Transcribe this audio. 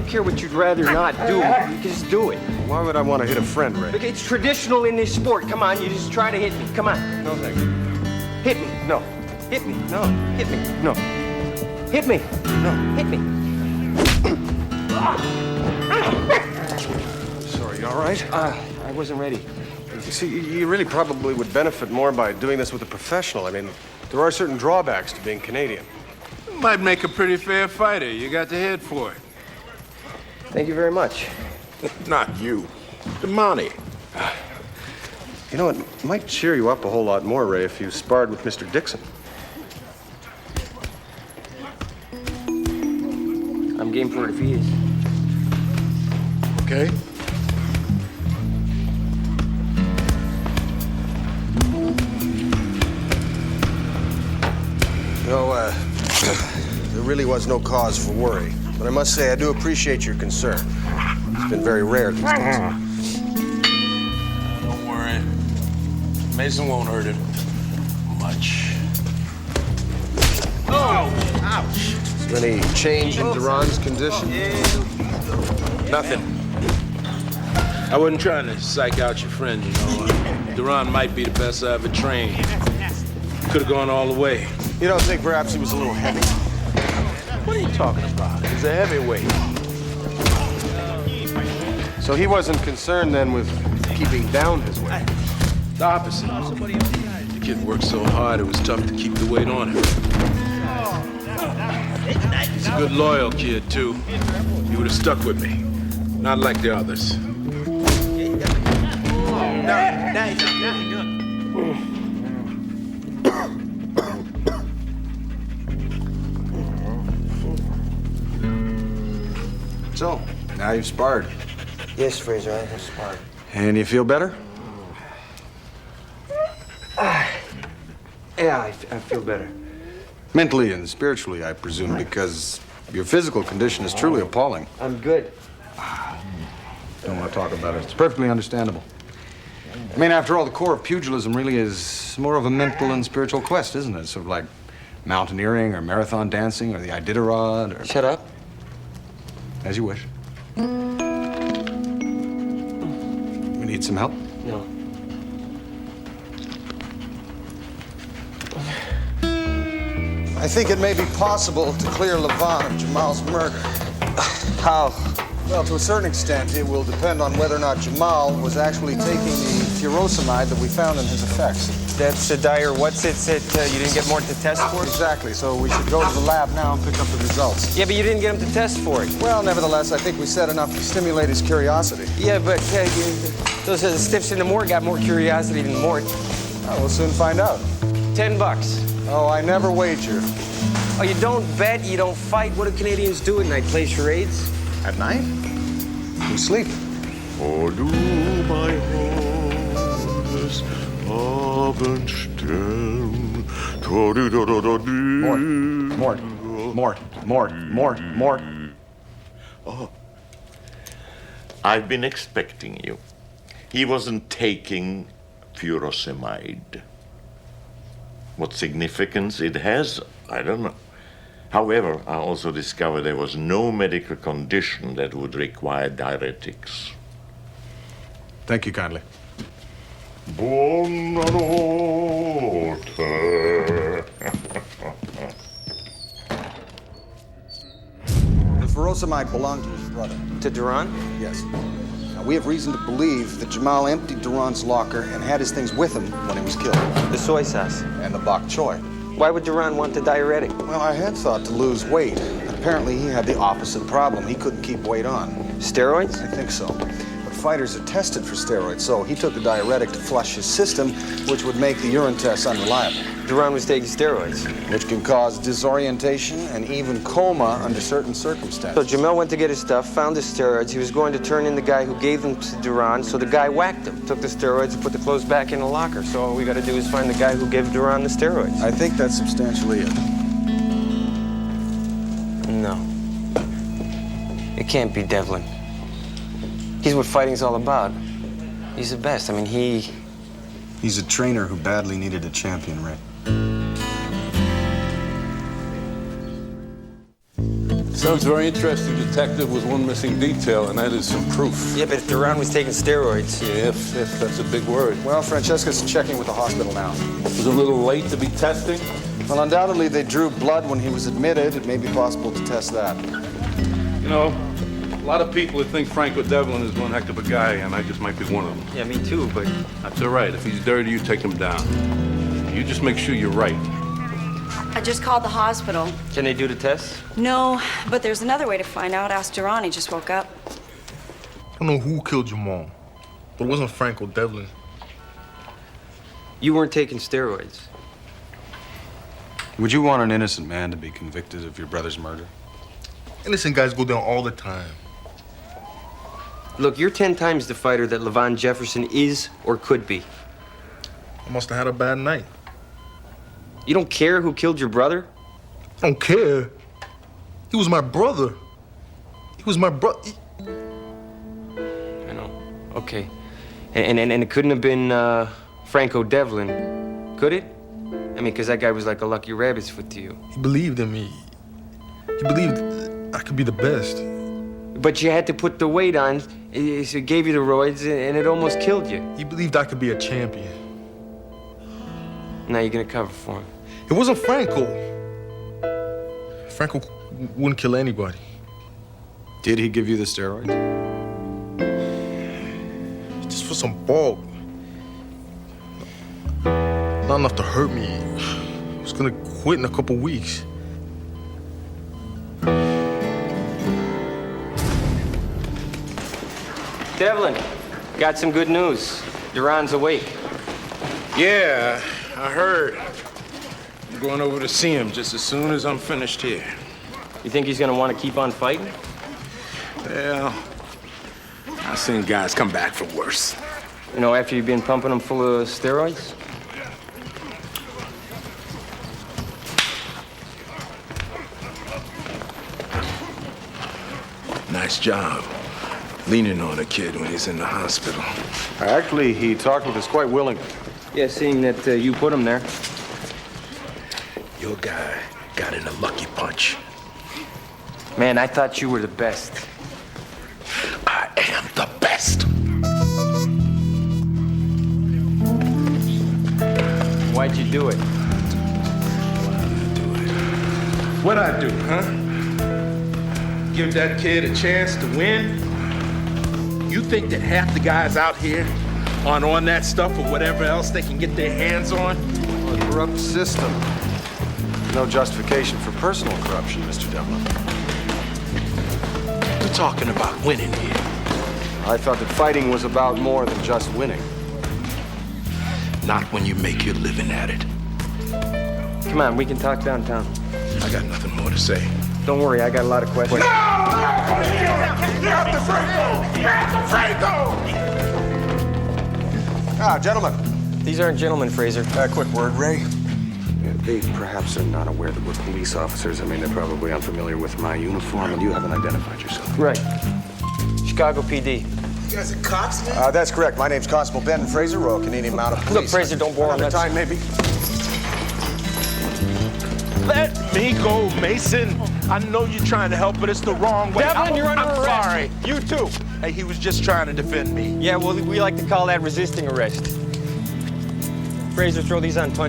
care what you'd rather not do. You can just do it. Why would I want to hit a friend, Ray? Look, it's traditional in this sport. Come on, you just try to hit me. Come on. No, thank you. Hit me. No. Hit me. No. Hit me. No. Hit me. No. Hit me. Sorry, you all right? I wasn't ready. You see, you really probably would benefit more by doing this with a professional. I mean, there are certain drawbacks to being Canadian. Might make a pretty fair fighter. You got the head for it. Thank you very much. Not you. The Mountie. You know, it might cheer you up a whole lot more, Ray, if you sparred with Mr. Dixon. I'm game for it if he is. Okay? You know, there really was no cause for worry. But I must say, I do appreciate your concern. It's been very rare these days. Don't worry. Mason won't hurt him much. Oh! Ouch! Is there any change in Duran's condition? Nothing. I wasn't trying to psych out your friend, you know. Duran might be the best I ever trained. Could have gone all the way. You don't think perhaps he was a little heavy? What are you talking about? He's a heavyweight. So he wasn't concerned then with keeping down his weight? The opposite. The kid worked so hard, it was tough to keep the weight on him. He's a good, loyal kid, too. He would have stuck with me. Not like the others. So, now you've sparred. Yes, Fraser, I have sparred. And you feel better? Yeah, I feel better. Mentally and spiritually, I presume, because your physical condition is truly appalling. I'm good. Don't want to talk about it. It's perfectly understandable. I mean, after all, the core of pugilism really is more of a mental and spiritual quest, isn't it? Sort of like mountaineering or marathon dancing or the Iditarod or... Shut up. As you wish. We need some help? No. I think it may be possible to clear Levant of Jamal's murder. How? Well, to a certain extent, it will depend on whether or not Jamal was actually taking the furosemide that we found in his effects. That's a dire what's it said you didn't get more to test for? Exactly, so we should go to the lab now and pick up the results. Yeah, but you didn't get him to test for it. Well, nevertheless, I think we said enough to stimulate his curiosity. Yeah, but those stiffs in the morgue got more curiosity than Mort. Well, we'll soon find out. $10. Oh, I never wager. Oh, you don't bet, you don't fight. What do Canadians do at night? Play charades? At night? We sleep. Oh, du my Hordes Abendstern. Mort. Oh, I've been expecting you. He wasn't taking furosemide. What significance it has, I don't know. However, I also discovered there was no medical condition that would require diuretics. Thank you kindly. Buonanotte. The furosemide belonged to his brother. To Duran? Yes. Now, we have reason to believe that Jamal emptied Duran's locker and had his things with him when he was killed. The soy sauce. And the bok choy. Why would Duran want the diuretic? Well, I had thought to lose weight. But apparently, he had the opposite problem. He couldn't keep weight on. Steroids? I think so. But fighters are tested for steroids, so he took a diuretic to flush his system, which would make the urine tests unreliable. Duran was taking steroids. Which can cause disorientation and even coma under certain circumstances. So Jamel went to get his stuff, found the steroids. He was going to turn in the guy who gave them to Duran, so the guy whacked him, took the steroids and put the clothes back in the locker. So all we got to do is find the guy who gave Duran the steroids. I think that's substantially it. No. It can't be Devlin. He's what fighting's all about. He's the best. I mean, He's a trainer who badly needed a champion, Ray. Sounds very interesting, detective, with one missing detail, and that is some proof. Yeah, but if Duran was taking steroids. Yeah, if that's a big word. Well, Francesca's checking with the hospital now. Was a little late to be testing. Well, undoubtedly, they drew blood when he was admitted. It may be possible to test that. You know, a lot of people that think Franco Devlin is one heck of a guy, and I just might be one of them. Yeah, me too, but... That's all right. If he's dirty, you take him down. You just make sure you're right. I just called the hospital. Can they do the test? No, but there's another way to find out. Ask Duran, he just woke up. I don't know who killed your mom, but it wasn't Franco Devlin. You weren't taking steroids. Would you want an innocent man to be convicted of your brother's murder? Innocent guys go down all the time. Look, you're 10 times the fighter that Levon Jefferson is or could be. I must have had a bad night. You don't care who killed your brother? I don't care. He was my brother. He was my brother. I know. Okay. And it couldn't have been Franco Devlin, could it? I mean, because that guy was like a lucky rabbit's foot to you. He believed in me. He believed I could be the best. But you had to put the weight on, so it gave you the roids, and it almost killed you. He believed I could be a champion. Now you're gonna cover for him. It wasn't Franco. Franco wouldn't kill anybody. Did he give you the steroids? Just for some bulk. Not enough to hurt me. I was gonna quit in a couple weeks. Devlin, got some good news. Duran's awake. Yeah, I heard. I'm going over to see him just as soon as I'm finished here. You think he's gonna want to keep on fighting? Well, I've seen guys come back for worse. You know, after you've been pumping him full of steroids? Nice job. Leaning on a kid when he's in the hospital. Actually, he talked with us quite willingly. Yeah, seeing that you put him there. Your guy got in a lucky punch. Man, I thought you were the best. I am the best. Why'd you do it? What'd I do, huh? Give that kid a chance to win? You think that half the guys out here aren't on that stuff or whatever else they can get their hands on? A corrupt system. No justification for personal corruption, Mr. Devlin. We're talking about winning here. I thought that fighting was about more than just winning. Not when you make your living at it. Come on, we can talk downtown. I got nothing more to say. Don't worry, I got a lot of questions. Gentlemen. These aren't gentlemen, Fraser. Quick word, Ray. They perhaps are not aware that we're police officers. I mean, they're probably unfamiliar with my uniform, and you haven't identified yourself. Right. Chicago PD. You guys are cops, man? That's correct. My name's Constable Ben Fraser, Royal Canadian Mounted Police. Look, Fraser, don't bore him. Another time, maybe. Let me go, Mason. I know you're trying to help, but it's the wrong way. Devlin, you're under I'm arrest. sorry. You too. Hey, he was just trying to defend me. Yeah, well, we like to call that resisting arrest. Fraser, throw these on punch.